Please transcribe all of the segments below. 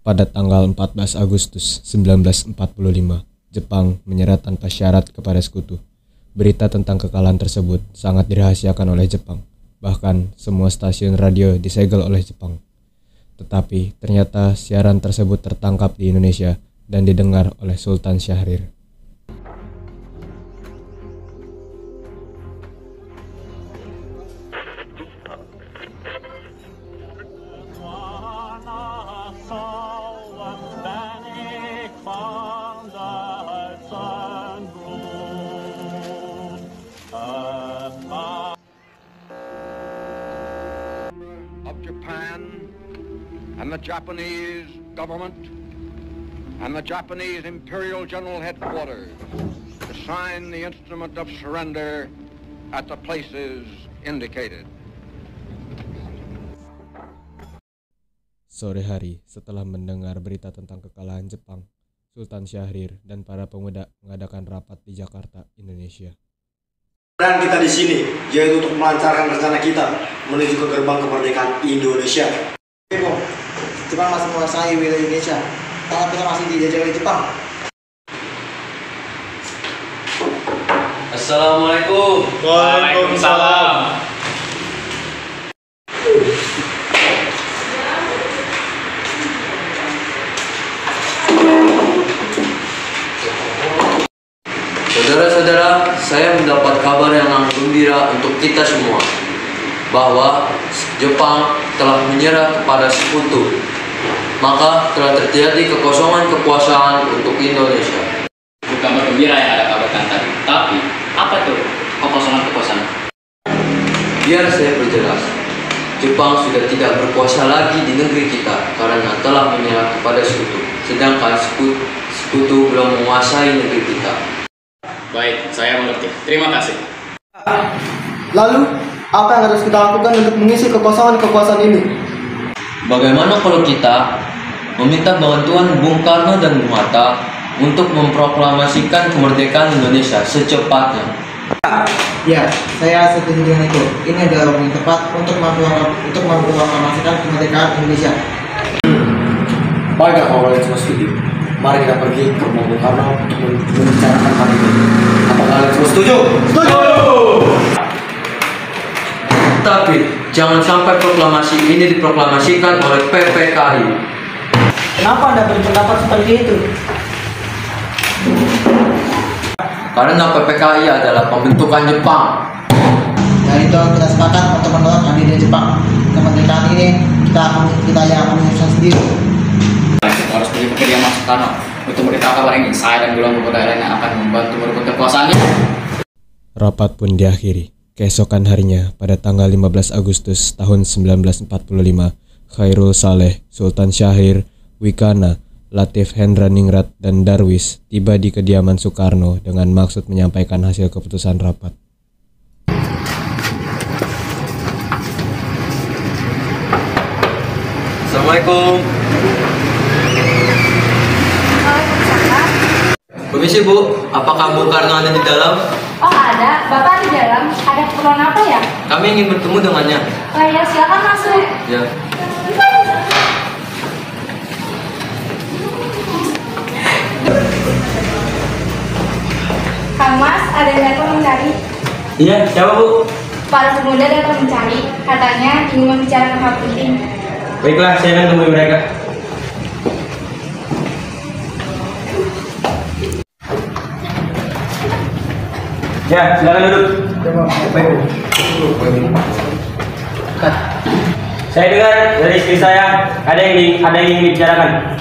Pada tanggal 14 Agustus 1945, Jepang menyerah tanpa syarat kepada sekutu. Berita tentang kekalahan tersebut sangat dirahasiakan oleh Jepang. Bahkan semua stasiun radio disegel oleh Jepang. Tetapi ternyata siaran tersebut tertangkap di Indonesia dan didengar oleh Sultan Syahrir. Of Japan and the Japanese government and the Japanese Imperial General Headquarters to sign the instrument of surrender at the places indicated. Sore hari setelah mendengar berita tentang kekalahan Jepang, Sultan Syahrir dan para pemuda mengadakan rapat di Jakarta, Indonesia. Dan kita di sini yaitu untuk melancarkan rencana kita menuju ke gerbang kemerdekaan Indonesia. Jepang masih menguasai wilayah Indonesia. Tanah kita masih dijajah oleh Jepang. Assalamualaikum. Waalaikumsalam. Saudara-saudara, saya mendapat kabar yang gembira untuk kita semua bahwa Jepang telah menyerah kepada sekutu. Maka telah terjadi kekosongan kekuasaan untuk Indonesia. Bukan bergembira yang ada kabarkan tadi, tapi apa tuh kekosongan? Biar saya perjelas. Jepang sudah tidak berkuasa lagi di negeri kita karena telah menyerah kepada sekutu. Sedangkan sekutu belum menguasai negeri kita. Baik, saya mengerti. Terima kasih. Lalu, apa yang harus kita lakukan untuk mengisi kekosongan kekuasaan ini? Bagaimana kalau kita meminta bantuan Bung Karno dan Bung Hatta untuk memproklamasikan kemerdekaan Indonesia secepatnya? Ya, saya setuju dengan itu. Ini adalah waktu yang tepat untuk memproklamasikan kemerdekaan Indonesia. Baiklah kalau kalian semua setuju, mari kita pergi ke rumah Bung Karno untuk membicarakan hal ini. Apa kalian semua setuju? Setuju! Tapi jangan sampai proklamasi ini diproklamasikan oleh PPKI. Kenapa Anda berpendapat seperti itu? Karena PPKI adalah pembentukan Jepang. Dan itu kita sepakat untuk menolak adanya Jepang. Kemerdekaan ini kita yang akan menyusun sendiri. Harus pergi ke kediaman Soekarno untuk memberitahu kabar ini. Saya dan golongan pemuda lain yang akan membantu merebut kekuasaannya. Rapat pun diakhiri. Keesokan harinya, pada tanggal 15 Agustus tahun 1945, Khairul Saleh, Sultan Syahrir, Wikana, Latif Hendraningrat, dan Darwis tiba di kediaman Soekarno dengan maksud menyampaikan hasil keputusan rapat. Assalamualaikum. Permisi Bu, apakah Bung Karno ada di dalam? Oh ada, Bapak di dalam. Ada keperluan apa ya? Kami ingin bertemu dengannya. Oh ya, silakan masuk. Ya. Kang Mas, ada yang datang mencari. Iya, siapa Bu? Para pemuda datang mencari. Katanya ingin membicarakan hal penting. Baiklah, saya akan temui mereka. Ya, silakan duduk. Saya dengar dari istri saya ada yang ingin dibicarakan.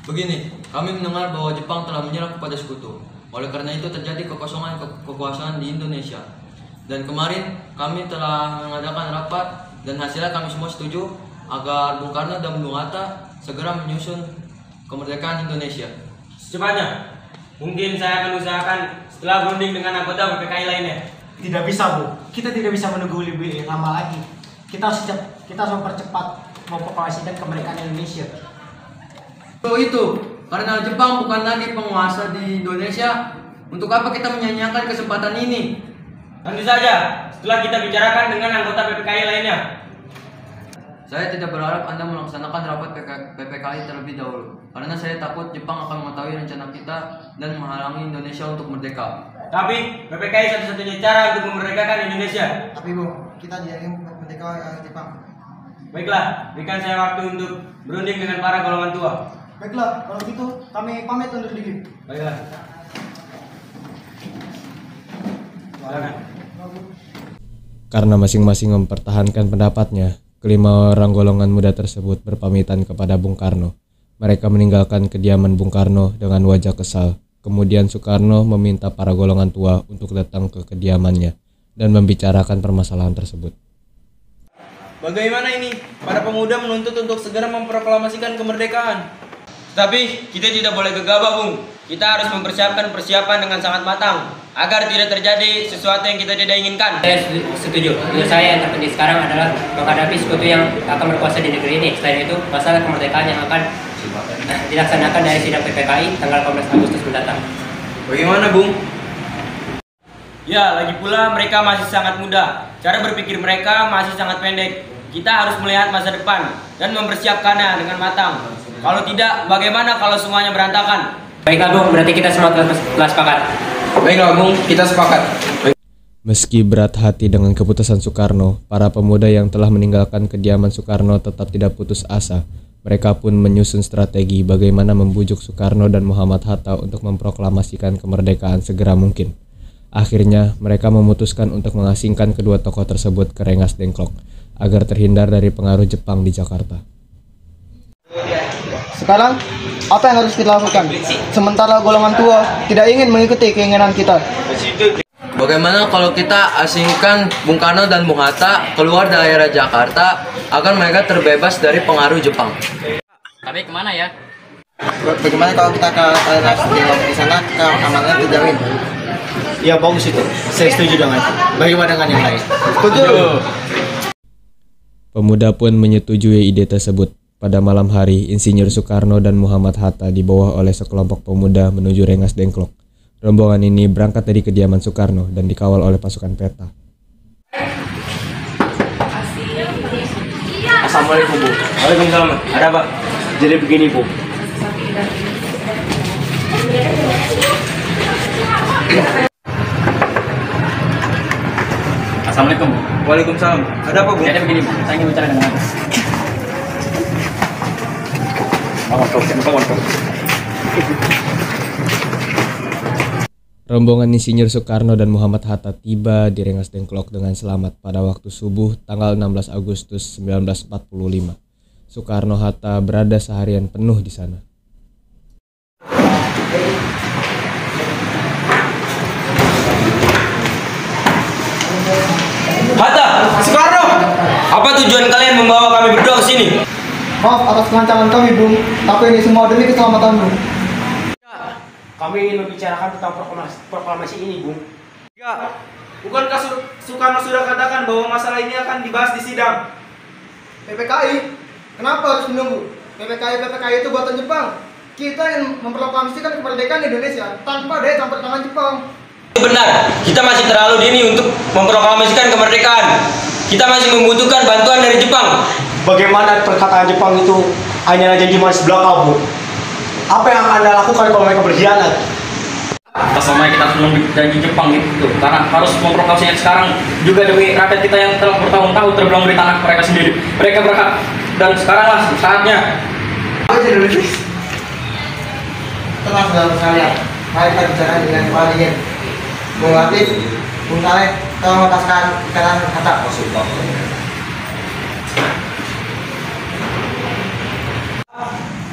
Begini, kami mendengar bahwa Jepang telah menyerah kepada sekutu. Oleh karena itu terjadi kekosongan kekuasaan di Indonesia. Dan kemarin kami telah mengadakan rapat dan hasilnya kami semua setuju agar Bung Karno dan Bung Hatta segera menyusun kemerdekaan Indonesia. Secepatnya. Mungkin saya akan usahakan setelah berunding dengan anggota PPKI lainnya. Tidak bisa, Bu. Kita tidak bisa menunggu lebih lama lagi. Kita harus mempercepat memproklamasikan kemerdekaan Indonesia. Itu karena Jepang bukan lagi penguasa di Indonesia. Untuk apa kita menyanyiakan kesempatan ini? Tentu saja, setelah kita bicarakan dengan anggota PPKI lainnya. Saya tidak berharap Anda melaksanakan rapat PPKI terlebih dahulu, karena saya takut Jepang akan mengetahui rencana kita dan menghalangi Indonesia untuk merdeka. Tapi PPKI satu-satunya cara untuk memerdekakan Indonesia. Tapi Bu, kita tidak ingin merdeka Jepang. Baiklah, berikan saya waktu untuk berunding dengan para golongan tua. Baiklah, kalau gitu kami pamit undur diri. Baiklah. Silakan. Karena masing-masing mempertahankan pendapatnya, kelima orang golongan muda tersebut berpamitan kepada Bung Karno. Mereka meninggalkan kediaman Bung Karno dengan wajah kesal. Kemudian Soekarno meminta para golongan tua untuk datang ke kediamannya dan membicarakan permasalahan tersebut. Bagaimana ini? Para pemuda menuntut untuk segera memproklamasikan kemerdekaan. Tapi kita tidak boleh gegabah, Bung. Kita harus mempersiapkan persiapan dengan sangat matang agar tidak terjadi sesuatu yang kita tidak inginkan. Saya setuju. Tujuan saya yang terpenting sekarang adalah menghadapi sekutu yang akan berkuasa di negeri ini. Selain itu, masalah kemerdekaan yang akan dilaksanakan dari sidang PPKI tanggal 18 Agustus mendatang. Bagaimana, Bung? Ya, lagi pula mereka masih sangat muda. Cara berpikir mereka masih sangat pendek. Kita harus melihat masa depan dan mempersiapkannya dengan matang. Kalau tidak, bagaimana kalau semuanya berantakan? Baiklah, Bung, berarti kita semua telah sepakat. Baiklah, Bung, kita sepakat. Meski berat hati dengan keputusan Soekarno, para pemuda yang telah meninggalkan kediaman Soekarno tetap tidak putus asa. Mereka pun menyusun strategi bagaimana membujuk Soekarno dan Muhammad Hatta untuk memproklamasikan kemerdekaan segera mungkin. Akhirnya, mereka memutuskan untuk mengasingkan kedua tokoh tersebut ke Rengas Dengklok agar terhindar dari pengaruh Jepang di Jakarta. Sekarang, apa yang harus kita lakukan? Sementara golongan tua tidak ingin mengikuti keinginan kita. Bagaimana kalau kita asingkan Bung Karno dan Bung Hatta keluar daerah Jakarta agar mereka terbebas dari pengaruh Jepang? Tapi kemana ya? Bagaimana kalau kita ke Rengas Dengklok di sana, keamanannya terjamin? Ya bagus itu. Saya setuju dengan. Bagaimana dengan yang lain? Setuju. Pemuda pun menyetujui ide tersebut. Pada malam hari, Insinyur Soekarno dan Muhammad Hatta dibawa oleh sekelompok pemuda menuju Rengas Dengklok. Rombongan ini berangkat dari kediaman Soekarno dan dikawal oleh pasukan peta. Assalamualaikum, Bu. Waalaikumsalam. Ada apa? Jadi begini, Bu. Assalamualaikum. Waalaikumsalam. Ada apa, Bu? Jadi begini, Bu. Saya ingin bicara dengan Anda. Rombongan Insinyur Soekarno dan Muhammad Hatta tiba di Rengas Dengklok dengan selamat pada waktu subuh tanggal 16 Agustus 1945. Soekarno-Hatta berada seharian penuh di sana. Hatta, Soekarno, apa tujuan kalian membawa kami berdua ke sini? Maaf atas kelancaran kami, Bung. Tapi ini semua demi keselamatanmu. Kami ingin membicarakan tentang proklamasi ini, Bung. Ya, bukankah Soekarno sudah katakan bahwa masalah ini akan dibahas di sidang? PPKI? Kenapa harus menunggu? PPKI itu buatan Jepang. Kita ingin memproklamasikan kemerdekaan Indonesia tanpa daya campur tangan Jepang. Benar, kita masih terlalu dini untuk memproklamasikan kemerdekaan. Kita masih membutuhkan bantuan dari Jepang. Bagaimana perkataan Jepang itu hanyalah janji manis belaka, Bu? Apa yang Anda lakukan kalau mereka berkhianat? Atas nama kita harus menunggu janji Jepang gitu, karena harus memproklamasikan sekarang juga demi rakyat kita yang telah bertahun-tahun terbelang di tanah mereka sendiri. Mereka berhak, dan sekaranglah saatnya. Tenang saudara sekalian, mari kita bicara dengan kepala dingin. Bung Latif, Bung Saleh, tolong lepaskan ikatan Hatta.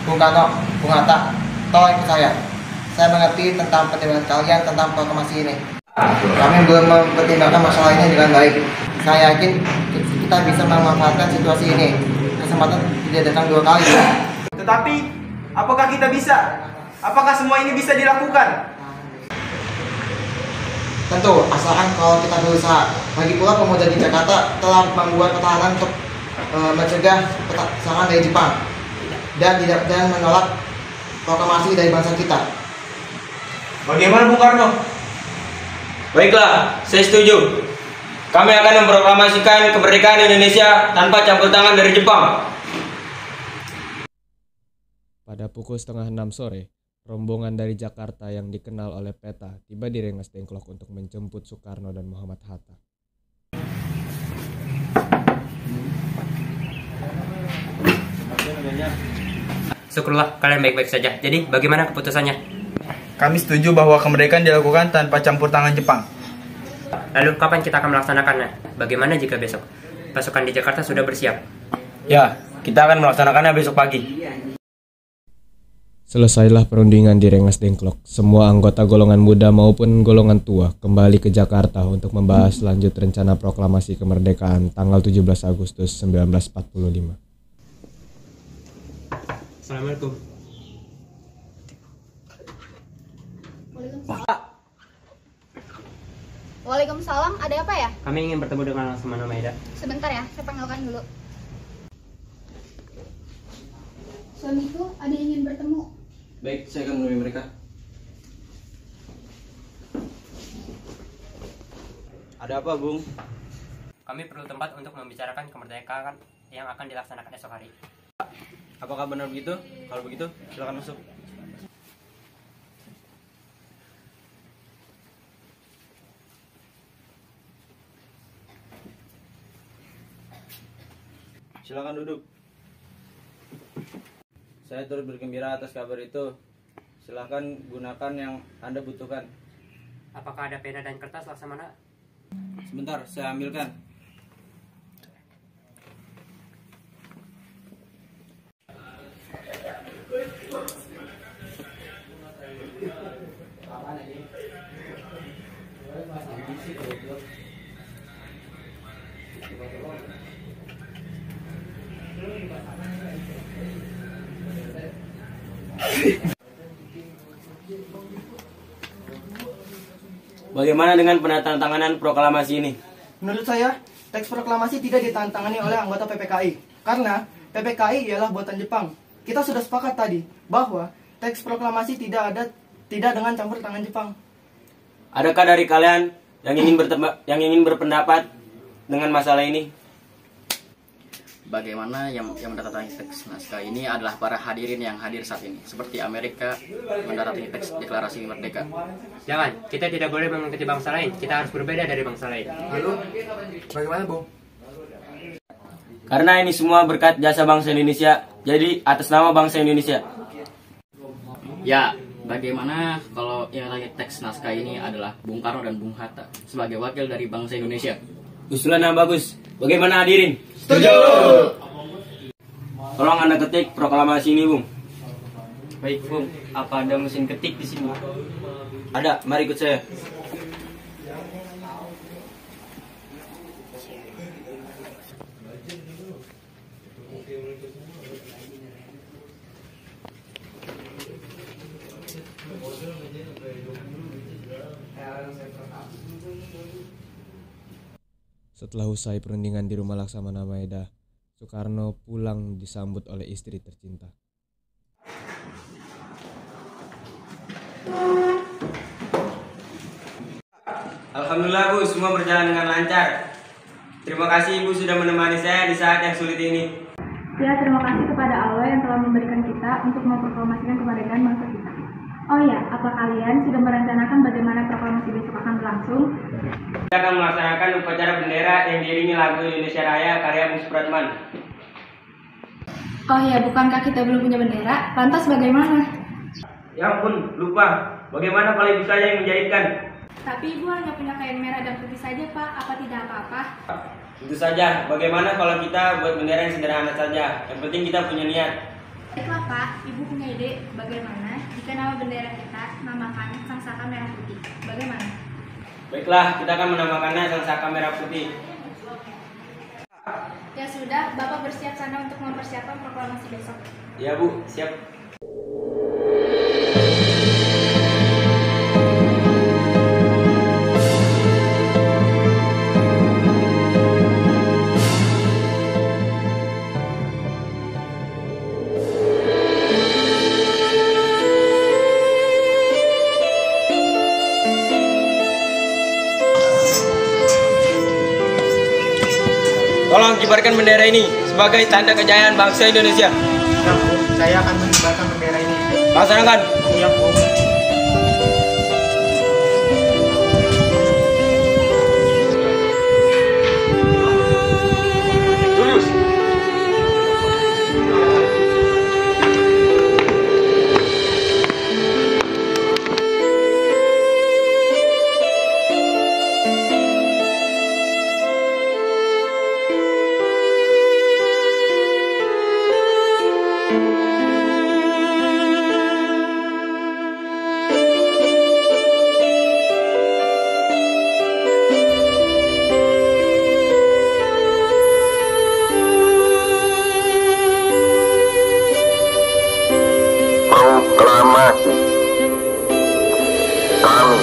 Bung Karno, Bung Hatta, tolong ikut saya. Saya mengerti tentang pertimbangan kalian tentang proklamasi ini. Kami belum mempertimbangkan masalah ini dengan baik. Saya yakin kita bisa memanfaatkan situasi ini. Kesempatan tidak datang dua kali. Tetapi, apakah kita bisa? Apakah semua ini bisa dilakukan? Tentu, asalkan kalau kita berusaha. Lagi pula pemuda di Jakarta telah membuat pertahanan untuk mencegah serangan dari Jepang dan menolak proklamasi dari bangsa kita. Bagaimana Bung Karno? Baiklah, saya setuju. Kami akan memproklamasikan kemerdekaan Indonesia tanpa campur tangan dari Jepang. Pada pukul 5:30 sore, rombongan dari Jakarta yang dikenal oleh Peta tiba di Rengas Dengklok untuk menjemput Soekarno dan Muhammad Hatta. Syukurlah kalian baik-baik saja. Jadi bagaimana keputusannya? Kami setuju bahwa kemerdekaan dilakukan tanpa campur tangan Jepang. Lalu kapan kita akan melaksanakannya? Bagaimana jika besok pasukan di Jakarta sudah bersiap? Ya, kita akan melaksanakannya besok pagi. Selesailah perundingan di Rengas Dengklok. Semua anggota golongan muda maupun golongan tua kembali ke Jakarta untuk membahas lanjut rencana proklamasi kemerdekaan tanggal 17 Agustus 1945. Assalamualaikum. Waalaikumsalam, ada apa ya? Kami ingin bertemu dengan Laksamana Maeda. Sebentar ya, saya panggilkan dulu. Suamiku, ada yang ingin bertemu. Baik, saya akan menemui mereka. Ada apa, Bung? Kami perlu tempat untuk membicarakan kemerdekaan yang akan dilaksanakan esok hari. Apakah benar begitu? Kalau begitu, silakan masuk. Silakan duduk. Saya turut bergembira atas kabar itu. Silakan gunakan yang Anda butuhkan. Apakah ada pena dan kertas, Laksamana? Sebentar, saya ambilkan. Bagaimana dengan penandatanganan proklamasi ini? Menurut saya, teks proklamasi tidak ditantangani oleh anggota PPKI karena PPKI ialah buatan Jepang. Kita sudah sepakat tadi bahwa teks proklamasi tidak dengan campur tangan Jepang. Adakah dari kalian yang ingin berpendapat dengan masalah ini? Bagaimana yang mendatangi teks naskah ini adalah para hadirin yang hadir saat ini, seperti Amerika mendatangi teks deklarasi merdeka. Jangan, kita tidak boleh mengikuti bangsa lain. Kita harus berbeda dari bangsa lain. Lalu, bagaimana, Bung? Karena ini semua berkat jasa bangsa Indonesia, jadi atas nama bangsa Indonesia. Ya, bagaimana kalau yang lagi teks naskah ini adalah Bung Karno dan Bung Hatta sebagai wakil dari bangsa Indonesia? Usulan yang bagus. Bagaimana hadirin? Setuju! Tolong Anda ketik proklamasi ini, Bung. Baik, Bung. Apa ada mesin ketik di sini? Ada, mari ikut saya. Setelah usai perundingan di rumah Laksamana Maeda, Soekarno pulang disambut oleh istri tercinta. Alhamdulillah, Bu, semua berjalan dengan lancar. Terima kasih, Ibu, sudah menemani saya di saat yang sulit ini. Ya, terima kasih kepada Allah yang telah memberikan kita untuk memproklamasikan kemerdekaan bangsa kita. Oh ya, apa kalian sudah merencanakan bagaimana proklamasi besok akan berlangsung? Kita akan melaksanakan upacara bendera yang diiringi lagu Indonesia Raya karya Bung Supratman. Oh ya, bukankah kita belum punya bendera? Lantas bagaimana? Ya ampun, lupa. Bagaimana kalau ibu saya yang menjahitkan? Tapi ibu hanya punya kain merah dan putih saja, Pak. Apa tidak apa-apa? Tentu saja. Bagaimana kalau kita buat bendera yang sederhana saja? Yang penting kita punya niat. Baiklah, Pak. Ibu punya ide bagaimana jika nama bendera kita namakan Sang Saka Merah Putih. Bagaimana? Baiklah, kita akan menamakannya Sang Saka Merah Putih. Ya sudah, Bapak bersiap sana untuk mempersiapkan proklamasi besok. Ya, Bu, siap. kibarkan bendera ini sebagai tanda kejayaan bangsa Indonesia. Ya, Om. Saya akan mengibarkan bendera ini. Laksanakan. Ya, Om. Proklamasi. Kami,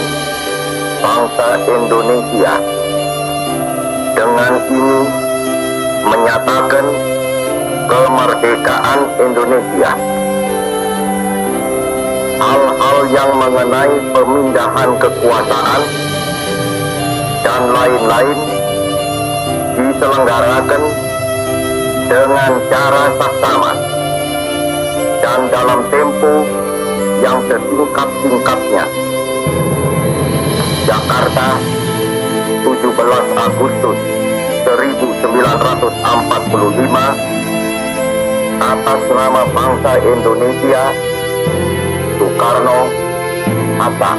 bangsa Indonesia, dengan ini menyatakan kemerdekaan Indonesia. Hal-hal yang mengenai pemindahan kekuasaan dan lain-lain diselenggarakan dengan cara saksama dan dalam tempo yang sesingkat-singkatnya. Jakarta, 17 Agustus 1945, atas nama bangsa Indonesia, Soekarno, Hatta.